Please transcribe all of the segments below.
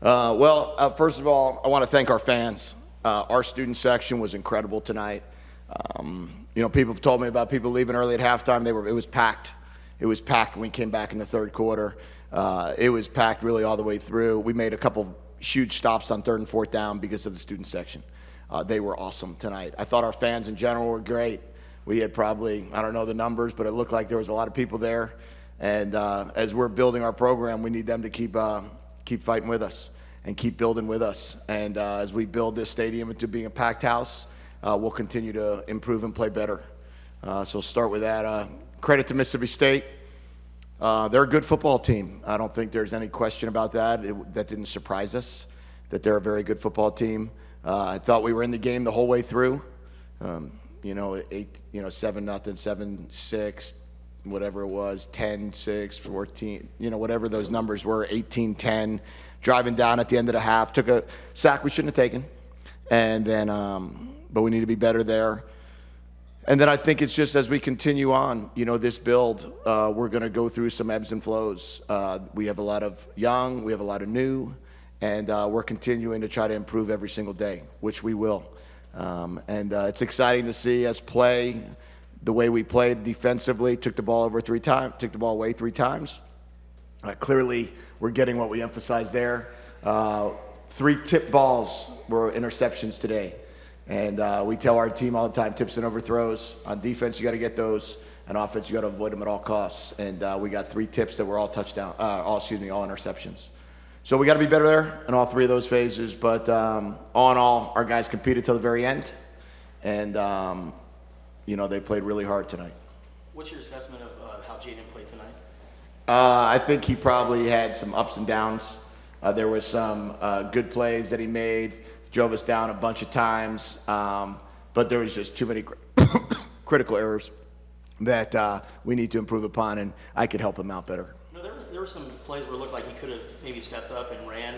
First of all, I want to thank our fans. Our student section was incredible tonight. People have told me about people leaving early at halftime. It was packed. It was packed when we came back in the third quarter. It was packed really all the way through. We made a couple huge stops on third and fourth down because of the student section. They were awesome tonight. I thought our fans in general were great. We had probably, I don't know the numbers, but it looked like there was a lot of people there. And as we're building our program, we need them to keep fighting with us and keep building with us. And as we build this stadium into being a packed house, we'll continue to improve and play better. So start with that. Credit to Mississippi State. They're a good football team. I don't think there's any question about that. That didn't surprise us, that they're a very good football team. I thought we were in the game the whole way through. 7-0, 7-6, whatever it was, 10-6, 14, whatever those numbers were, 18-10. Driving down at the end of the half, took a sack we shouldn't have taken, and then, but we need to be better there. And then I think it's just as we continue on, this build, we're going to go through some ebbs and flows. We have a lot of young, we have a lot of new, and we're continuing to try to improve every single day, which we will. It's exciting to see us play the way we played defensively. Took the ball away 3 times. Clearly, we're getting what we emphasized there. 3 tip balls were interceptions today. And we tell our team all the time, tips and overthrows. On defense, you got to get those. On offense, you got to avoid them at all costs. And we got 3 tips that were all all interceptions. So we got to be better there in all 3 of those phases. But all in all, our guys competed till the very end. And, they played really hard tonight. What's your assessment of how Jedd played tonight? I think he probably had some ups and downs. There was some good plays that he made, drove us down a bunch of times, but there was just too many critical errors that we need to improve upon, and I could help him out better. There were some plays where it looked like he could have maybe stepped up and ran.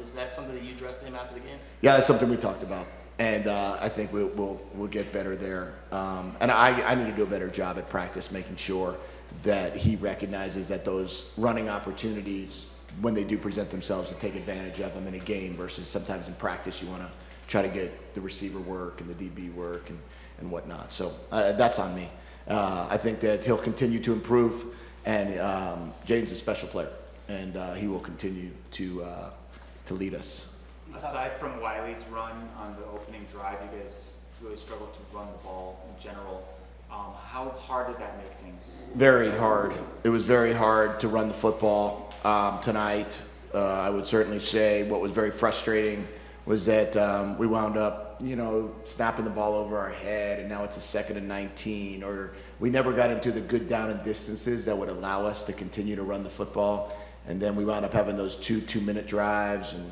Is that something that you addressed to him after the game? Yeah, that's something we talked about, and I think we'll get better there. And I need to do a better job at practice, making sure that he recognizes that those running opportunities, when they do present themselves, to take advantage of them in a game versus sometimes in practice you want to try to get the receiver work and the DB work and whatnot. So that's on me. I think that he'll continue to improve, and Jaden's a special player, and he will continue to lead us. Aside from Wiley's run on the opening drive, you guys really struggled to run the ball in general. How hard did that make things? Very hard. It was very hard to run the football tonight. I would certainly say what was very frustrating was that we wound up, snapping the ball over our head, and now it's a 2nd and 19, or we never got into the good down and distances that would allow us to continue to run the football. And then we wound up having those 2-minute drives, and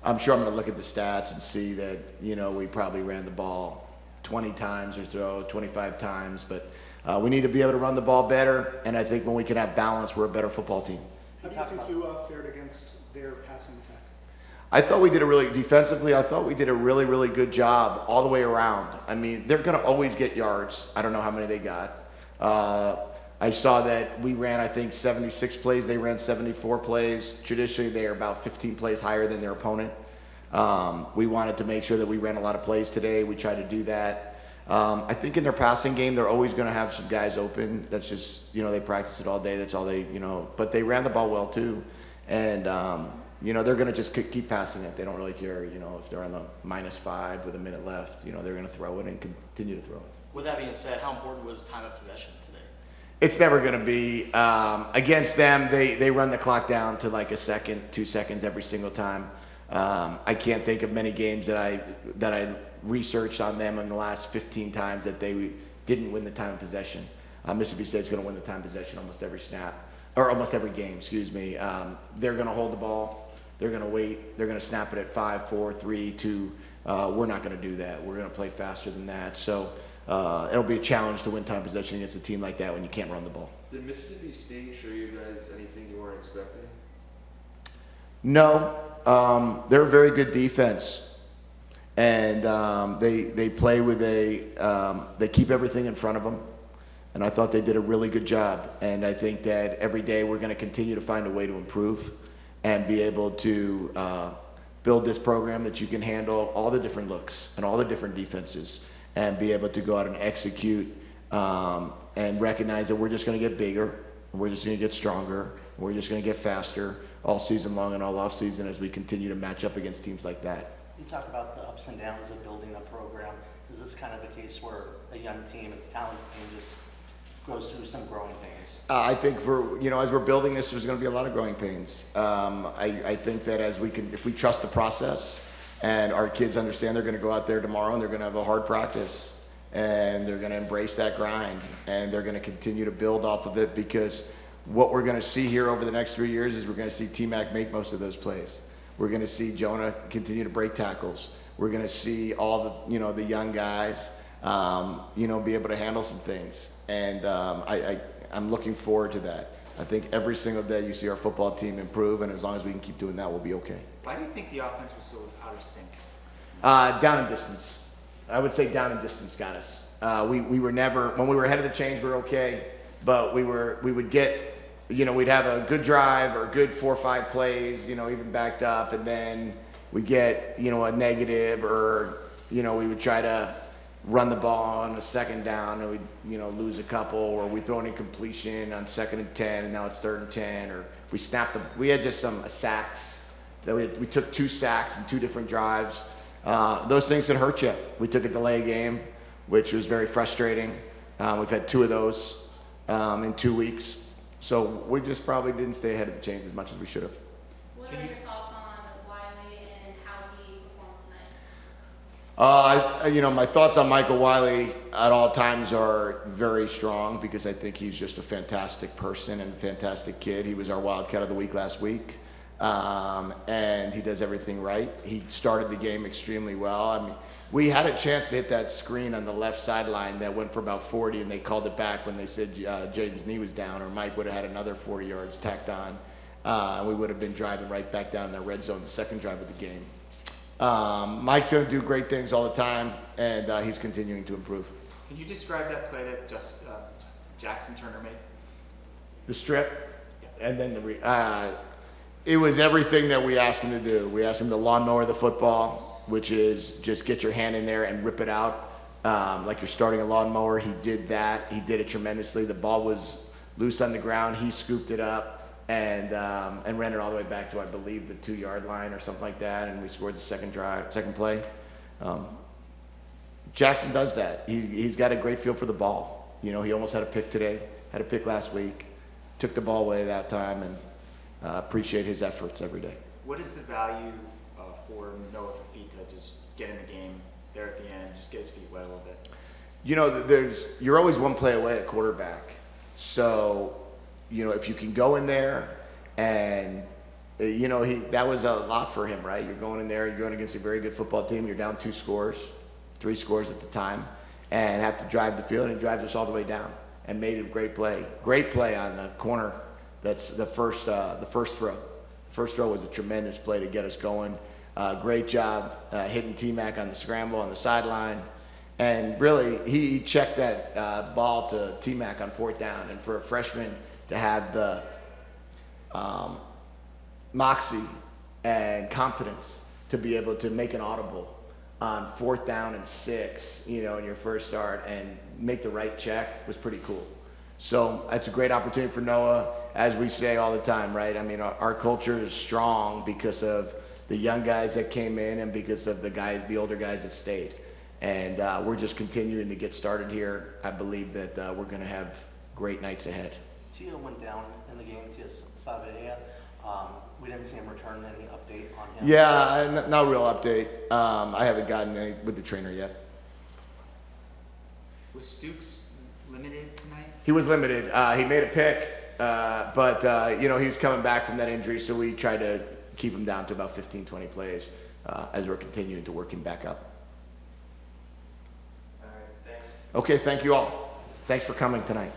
I'm sure I'm going to look at the stats and see that, we probably ran the ball 20 times or 25 times, but we need to be able to run the ball better, and I think when we can have balance, we're a better football team. How do you think you fared against their passing attack? I thought we did defensively, I thought we did a really, really good job all the way around. I mean, they're going to always get yards. I don't know how many they got. I saw that we ran, I think, 76 plays. They ran 74 plays. Traditionally, they are about 15 plays higher than their opponent. We wanted to make sure that we ran a lot of plays today. We tried to do that. I think in their passing game, they're always going to have some guys open. That's just, they practice it all day. That's all they, but they ran the ball well too. And, they're going to just keep passing it. They don't really care, if they're on the -5 with a minute left, they're going to throw it and continue to throw it. With that being said, how important was time of possession today? It's never going to be. Against them, they run the clock down to like a second, 2 seconds every single time. I can't think of many games that I researched on them in the last 15 times that they didn't win the time of possession. Mississippi State's going to win the time of possession almost every snap, or almost every game, excuse me. They're going to hold the ball. They're going to wait. They're going to snap it at 5, 4, 3, 2. We're not going to do that. We're going to play faster than that. So it'll be a challenge to win time possession against a team like that when you can't run the ball. Did Mississippi State show you guys anything you weren't expecting? No. They're a very good defense, and they play with they keep everything in front of them, and I thought they did a really good job. And I think that every day we're going to continue to find a way to improve, and be able to build this program that you can handle all the different looks and all the different defenses, and be able to go out and execute and recognize that we're just going to get bigger, we're just going to get stronger, we're just going to get faster all season long and all off season as we continue to match up against teams like that. You talk about the ups and downs of building a program. Is this kind of a case where a young team, a talented team, just goes through some growing pains? I think as we're building this, there's going to be a lot of growing pains. I think that if we trust the process and our kids understand they're going to go out there tomorrow and they're going to have a hard practice and they're going to embrace that grind and they're going to continue to build off of it, because what we're going to see here over the next 3 years is we're going to see T-Mac make most of those plays. We're going to see Jonah continue to break tackles. We're going to see all the, the young guys, be able to handle some things. And I'm looking forward to that. I think every single day you see our football team improve, and as long as we can keep doing that, we'll be okay. Why do you think the offense was so out of sync? Down in distance. I would say down in distance got us. We were never, when we were ahead of the chains, we were okay, but we would get, we'd have a good drive or a good 4 or 5 plays, even backed up, and then we get, a negative, or, we would try to run the ball on a second down and we'd, lose a couple, or we throw an incompletion on 2nd and 10 and now it's 3rd and 10, or we had just some sacks that we took 2 sacks in 2 different drives. Those things can hurt you. We took a delay game, which was very frustrating. We've had 2 of those in 2 weeks. So we just probably didn't stay ahead of the chains as much as we should have. What are your thoughts on Wiley and how he performed tonight? My thoughts on Michael Wiley at all times are very strong, because I think he's just a fantastic person and a fantastic kid. He was our Wildcat of the Week last week, and he does everything right. He started the game extremely well. I mean, we had a chance to hit that screen on the left sideline that went for about 40, and they called it back when they said Jaden's knee was down, or Mike would have had another 40 yards tacked on, and we would have been driving right back down in the red zone the second drive of the game. Mike's going to do great things all the time, and he's continuing to improve. Can you describe that play that Jackson Turner made? The strip, and then it was everything that we asked him to do. We asked him to lawnmower the football, which is just get your hand in there and rip it out like you're starting a lawnmower. He did that. He did it tremendously. The ball was loose on the ground. He scooped it up and ran it all the way back to, I believe, the 2-yard line or something like that, and we scored the second play. Jackson does that. He's got a great feel for the ball. He almost had a pick today, had a pick last week, took the ball away that time, and appreciate his efforts every day. What is the value for Noah Fafita to just get in the game there at the end, just get his feet wet a little bit? You're always one play away at quarterback. So, if you can go in there and, that was a lot for him, right? You're going in there, you're going against a very good football team, you're down 2 scores, 3 scores at the time, and have to drive the field, and he drives us all the way down and made a great play. Great play on the corner. That's the first throw. First throw was a tremendous play to get us going. Great job hitting T-Mac on the scramble on the sideline. And really, he checked that ball to T-Mac on 4th down. And for a freshman to have the moxie and confidence to be able to make an audible on 4th down and 6, in your first start, and make the right check was pretty cool. So that's a great opportunity for Noah, as we say all the time, right? I mean, our culture is strong because of the young guys that came in and because of the older guys that stayed. And we're just continuing to get started here. I believe that we're going to have great nights ahead. Tia went down in the game, Tia Savea. We didn't see him return. Any update on him? Yeah, no real update. I haven't gotten any with the trainer yet. Was Stukes limited tonight? He was limited. He made a pick, but he was coming back from that injury, so we tried to keep him down to about 15, 20 plays as we're continuing to work him back up. All right, thanks. Okay, thank you all. Thanks for coming tonight.